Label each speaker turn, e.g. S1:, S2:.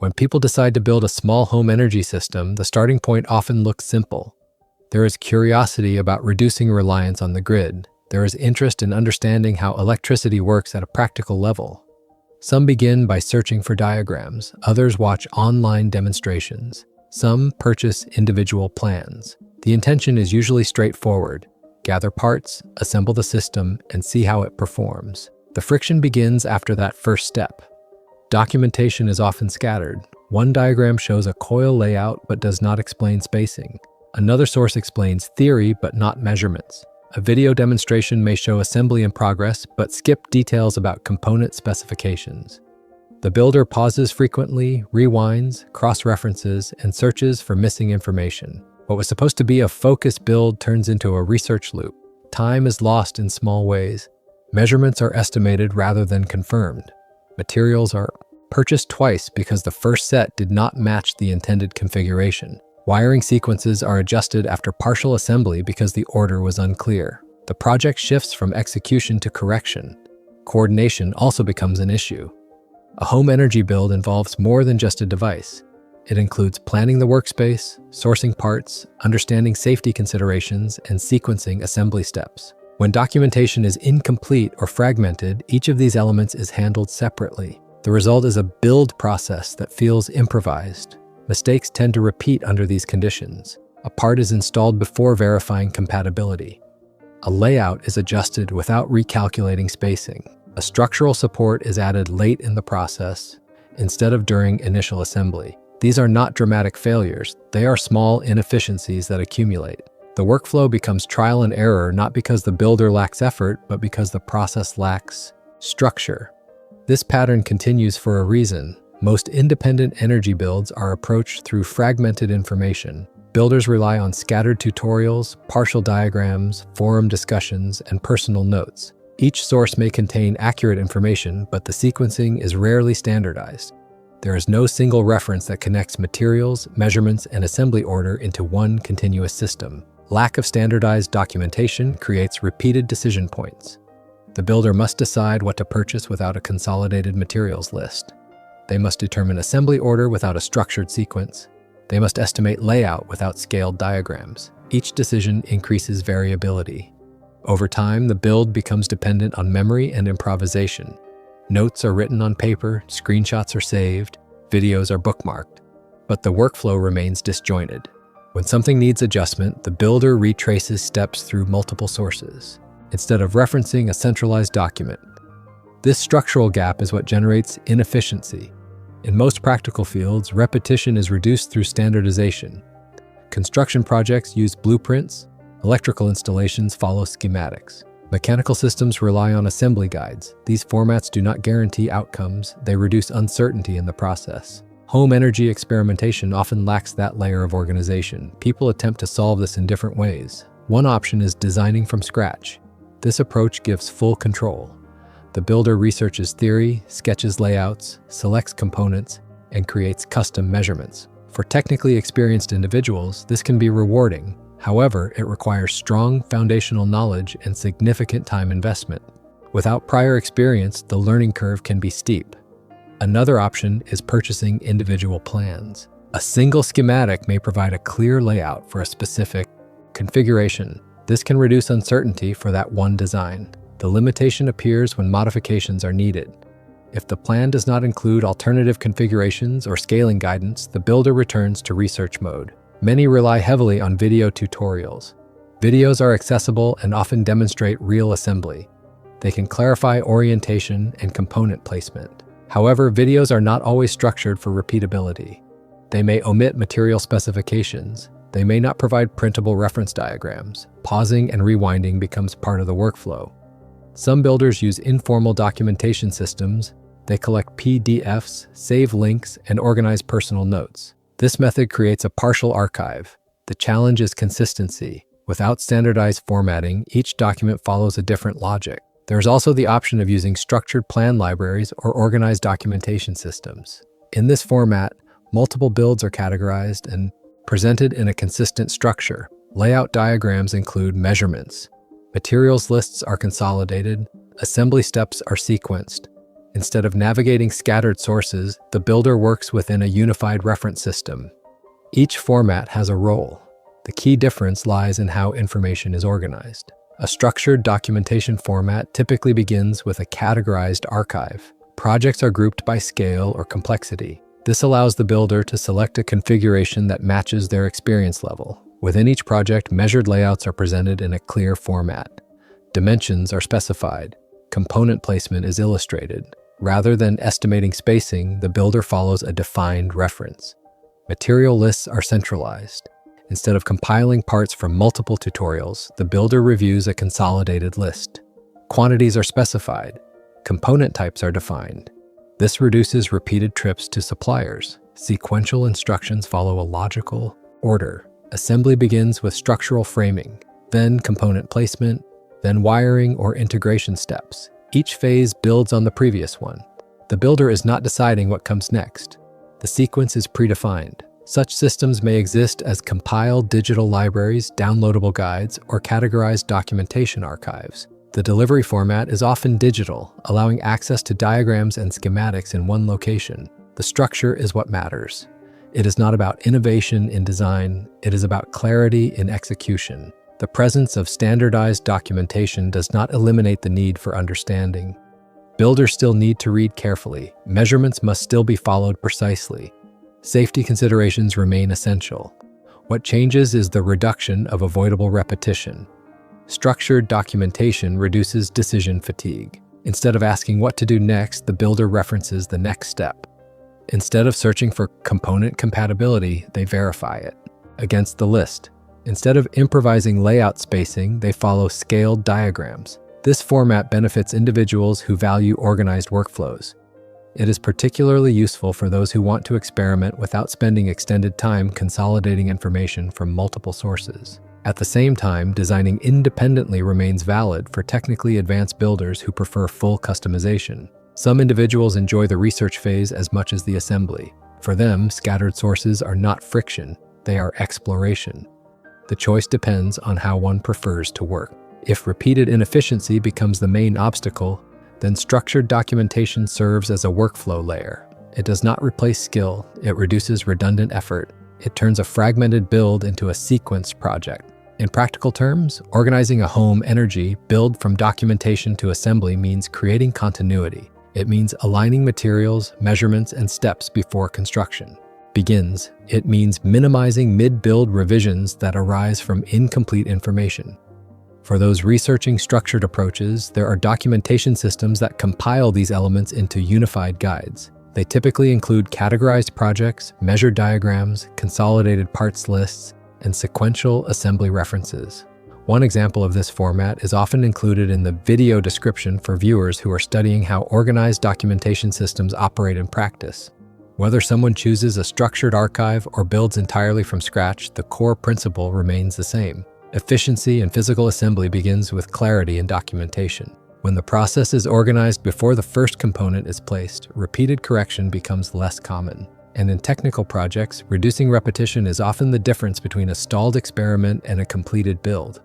S1: When people decide to build a small home energy system, the starting point often looks simple. There is curiosity about reducing reliance on the grid. There is interest in understanding how electricity works at a practical level. Some begin by searching for diagrams, others watch online demonstrations. Some purchase individual plans. The intention is usually straightforward: gather parts, assemble the system, and see how it performs. The friction begins after that first step. Documentation is often scattered. One diagram shows a coil layout but does not explain spacing. Another source explains theory but not measurements. A video demonstration may show assembly in progress but skip details about component specifications. The builder pauses frequently, rewinds, cross-references, and searches for missing information. What was supposed to be a focused build turns into a research loop. Time is lost in small ways. Measurements are estimated rather than confirmed. Materials are purchased twice because the first set did not match the intended configuration. Wiring sequences are adjusted after partial assembly because the order was unclear. The project shifts from execution to correction. Coordination also becomes an issue. A home energy build involves more than just a device. It includes planning the workspace, sourcing parts, understanding safety considerations, and sequencing assembly steps. When documentation is incomplete or fragmented, each of these elements is handled separately. The result is a build process that feels improvised. Mistakes tend to repeat under these conditions. A part is installed before verifying compatibility. A layout is adjusted without recalculating spacing. A structural support is added late in the process instead of during initial assembly. These are not dramatic failures. They are small inefficiencies that accumulate. The workflow becomes trial and error not because the builder lacks effort, but because the process lacks structure. This pattern continues for a reason. Most independent energy builds are approached through fragmented information. Builders rely on scattered tutorials, partial diagrams, forum discussions, and personal notes. Each source may contain accurate information, but the sequencing is rarely standardized. There is no single reference that connects materials, measurements, and assembly order into one continuous system. Lack of standardized documentation creates repeated decision points. The builder must decide what to purchase without a consolidated materials list. They must determine assembly order without a structured sequence. They must estimate layout without scaled diagrams. Each decision increases variability. Over time, the build becomes dependent on memory and improvisation. Notes are written on paper, screenshots are saved, videos are bookmarked, but the workflow remains disjointed. When something needs adjustment, the builder retraces steps through multiple sources, instead of referencing a centralized document. This structural gap is what generates inefficiency. In most practical fields, repetition is reduced through standardization. Construction projects use blueprints, electrical installations follow schematics. Mechanical systems rely on assembly guides. These formats do not guarantee outcomes, they reduce uncertainty in the process. Home energy experimentation often lacks that layer of organization. People attempt to solve this in different ways. One option is designing from scratch. This approach gives full control. The builder researches theory, sketches layouts, selects components, and creates custom measurements. For technically experienced individuals, this can be rewarding. However, it requires strong foundational knowledge and significant time investment. Without prior experience, the learning curve can be steep. Another option is purchasing individual plans. A single schematic may provide a clear layout for a specific configuration. This can reduce uncertainty for that one design. The limitation appears when modifications are needed. If the plan does not include alternative configurations or scaling guidance, the builder returns to research mode. Many rely heavily on video tutorials. Videos are accessible and often demonstrate real assembly. They can clarify orientation and component placement. However, videos are not always structured for repeatability. They may omit material specifications. They may not provide printable reference diagrams. Pausing and rewinding becomes part of the workflow. Some builders use informal documentation systems. They collect PDFs, save links, and organize personal notes. This method creates a partial archive. The challenge is consistency. Without standardized formatting, each document follows a different logic. There is also the option of using structured plan libraries or organized documentation systems. In this format, multiple builds are categorized and presented in a consistent structure. Layout diagrams include measurements. Materials lists are consolidated. Assembly steps are sequenced. Instead of navigating scattered sources, the builder works within a unified reference system. Each format has a role. The key difference lies in how information is organized. A structured documentation format typically begins with a categorized archive. Projects are grouped by scale or complexity. This allows the builder to select a configuration that matches their experience level. Within each project, measured layouts are presented in a clear format. Dimensions are specified. Component placement is illustrated. Rather than estimating spacing, the builder follows a defined reference. Material lists are centralized. Instead of compiling parts from multiple tutorials, the builder reviews a consolidated list. Quantities are specified. Component types are defined. This reduces repeated trips to suppliers. Sequential instructions follow a logical order. Assembly begins with structural framing, then component placement, then wiring or integration steps. Each phase builds on the previous one. The builder is not deciding what comes next. The sequence is predefined. Such systems may exist as compiled digital libraries, downloadable guides, or categorized documentation archives. The delivery format is often digital, allowing access to diagrams and schematics in one location. The structure is what matters. It is not about innovation in design, it is about clarity in execution. The presence of standardized documentation does not eliminate the need for understanding. Builders still need to read carefully. Measurements must still be followed precisely. Safety considerations remain essential. What changes is the reduction of avoidable repetition. Structured documentation reduces decision fatigue. Instead of asking what to do next, the builder references the next step. Instead of searching for component compatibility, they verify it against the list. Instead of improvising layout spacing, they follow scaled diagrams. This format benefits individuals who value organized workflows. It is particularly useful for those who want to experiment without spending extended time consolidating information from multiple sources. At the same time, designing independently remains valid for technically advanced builders who prefer full customization. Some individuals enjoy the research phase as much as the assembly. For them, scattered sources are not friction, they are exploration. The choice depends on how one prefers to work. If repeated inefficiency becomes the main obstacle, then structured documentation serves as a workflow layer. It does not replace skill, it reduces redundant effort. It turns a fragmented build into a sequenced project. In practical terms, organizing a home energy build from documentation to assembly means creating continuity. It means aligning materials, measurements, and steps before construction begins. It means minimizing mid-build revisions that arise from incomplete information. For those researching structured approaches, there are documentation systems that compile these elements into unified guides. They typically include categorized projects, measured diagrams, consolidated parts lists, and sequential assembly references. One example of this format is often included in the video description for viewers who are studying how organized documentation systems operate in practice. Whether someone chooses a structured archive or builds entirely from scratch, the core principle remains the same. Efficiency in physical assembly begins with clarity in documentation. When the process is organized before the first component is placed, repeated correction becomes less common. And in technical projects, reducing repetition is often the difference between a stalled experiment and a completed build.